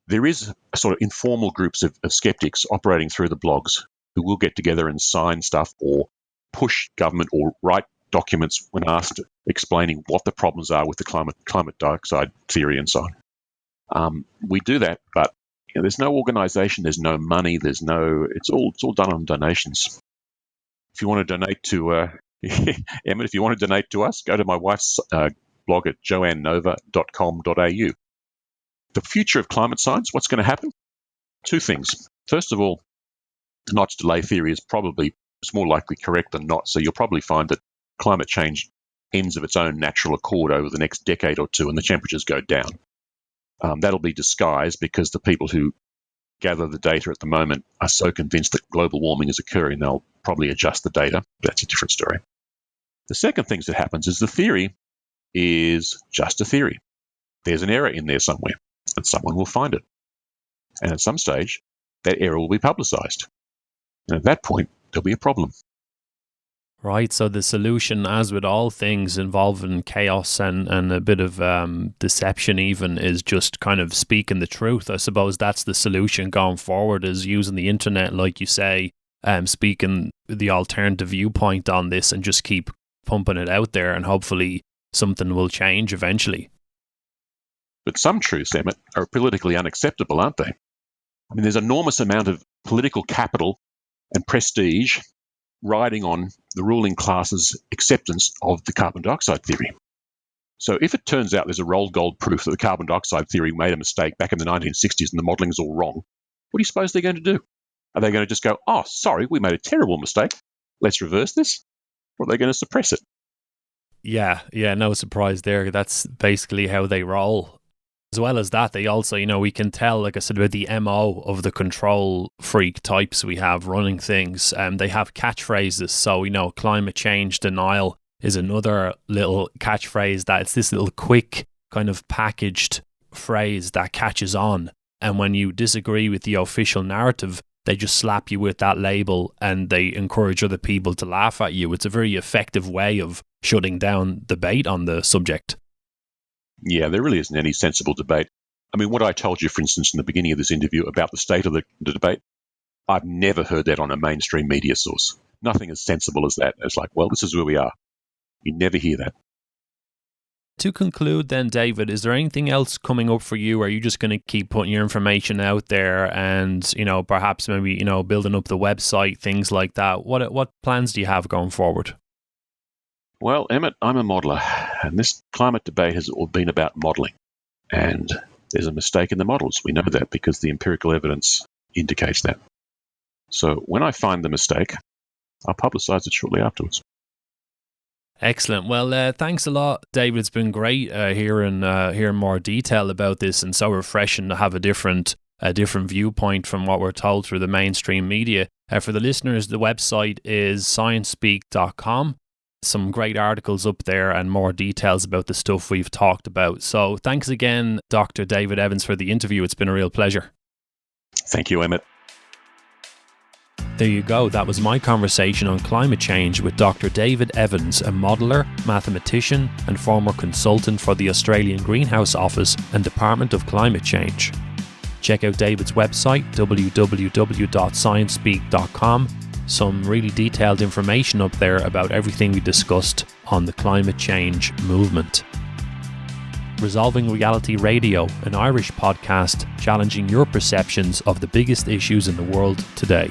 there is a sort of informal groups of skeptics operating through the blogs who will get together and sign stuff or push government or write documents when asked, explaining what the problems are with the climate dioxide theory and so on. We do that, but there's no organisation, there's no money, it's all done on donations. If you want to donate to Emmett, if you want to donate to us, go to my wife's blog at joannenova.com.au. The future of climate science, what's going to happen? Two things. First of all, the notch delay theory is more likely correct than not. So you'll probably find that climate change ends of its own natural accord over the next decade or two and the temperatures go down. That'll be disguised because the people who gather the data at the moment are so convinced that global warming is occurring, they'll probably adjust the data. That's a different story. The second thing that happens is the theory is just a theory. There's an error in there somewhere, and someone will find it. And at some stage, that error will be publicized. And at that point, there'll be a problem. Right, so the solution, as with all things involving chaos and a bit of deception even, is just kind of speaking the truth. I suppose that's the solution going forward, is using the internet, like you say, speaking the alternative viewpoint on this and just keep pumping it out there, and hopefully something will change eventually. But some truths, Emmett, are politically unacceptable, aren't they? I mean, there's an enormous amount of political capital and prestige riding on the ruling class's acceptance of the carbon dioxide theory. So if it turns out there's a rolled gold proof that the carbon dioxide theory made a mistake back in the 1960s and the modelling is all wrong, what do you suppose they're going to do? Are they going to just go, oh, sorry, we made a terrible mistake, let's reverse this? Or are they going to suppress it? Yeah, no surprise there. That's basically how they roll. As well as that, they also, we can tell, like I said, about the MO of the control freak types we have running things. They have catchphrases. So, climate change denial is another little catchphrase that it's this little quick kind of packaged phrase that catches on. And when you disagree with the official narrative, they just slap you with that label and they encourage other people to laugh at you. It's a very effective way of shutting down debate on the subject. Yeah, there really isn't any sensible debate. I mean, what I told you, for instance, in the beginning of this interview about the state of the debate, I've never heard that on a mainstream media source. Nothing as sensible as that. It's like, well, this is where we are. You never hear that. To conclude then, David, is there anything else coming up for you? Are you just going to keep putting your information out there and, perhaps maybe, building up the website, things like that? What plans do you have going forward? Well, Emmett, I'm a modeller, and this climate debate has all been about modelling. And there's a mistake in the models. We know that because the empirical evidence indicates that. So when I find the mistake, I'll publicise it shortly afterwards. Excellent. Well, thanks a lot, David. It's been great hearing more detail about this, and so refreshing to have a different viewpoint from what we're told through the mainstream media. For the listeners, the website is sciencespeak.com. Some great articles up there and more details about the stuff we've talked about. So thanks again, Dr. David Evans, for the interview. It's been a real pleasure. Thank you, Emmett. There you go. That was my conversation on climate change with Dr. David Evans, a modeller, mathematician and former consultant for the Australian Greenhouse Office and Department of Climate Change. Check out David's website, www.sciencespeak.com. Some really detailed information up there about everything we discussed on the climate change movement. Resolving Reality Radio, an Irish podcast challenging your perceptions of the biggest issues in the world today.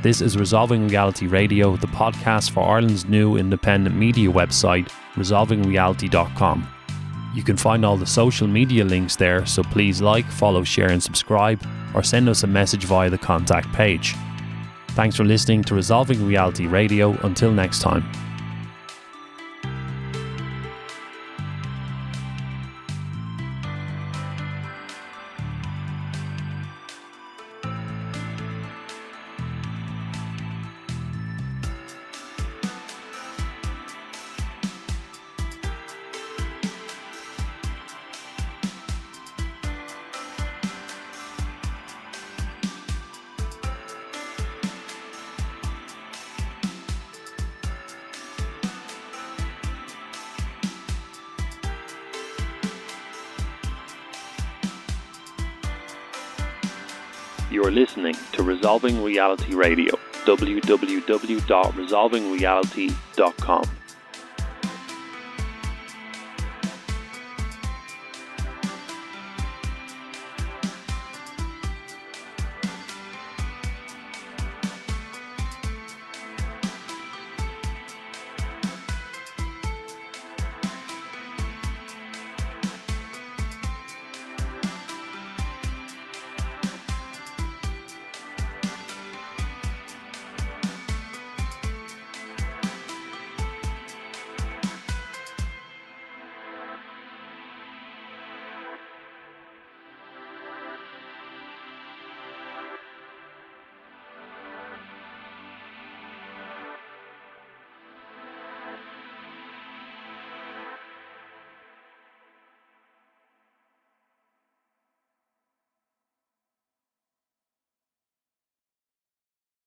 This is Resolving Reality Radio, the podcast for Ireland's new independent media website, resolvingreality.com. You can find all the social media links there, so please like, follow, share and subscribe, or send us a message via the contact page. Thanks for listening to Resolving Reality Radio. Until next time. You are listening to Resolving Reality Radio, www.resolvingreality.com.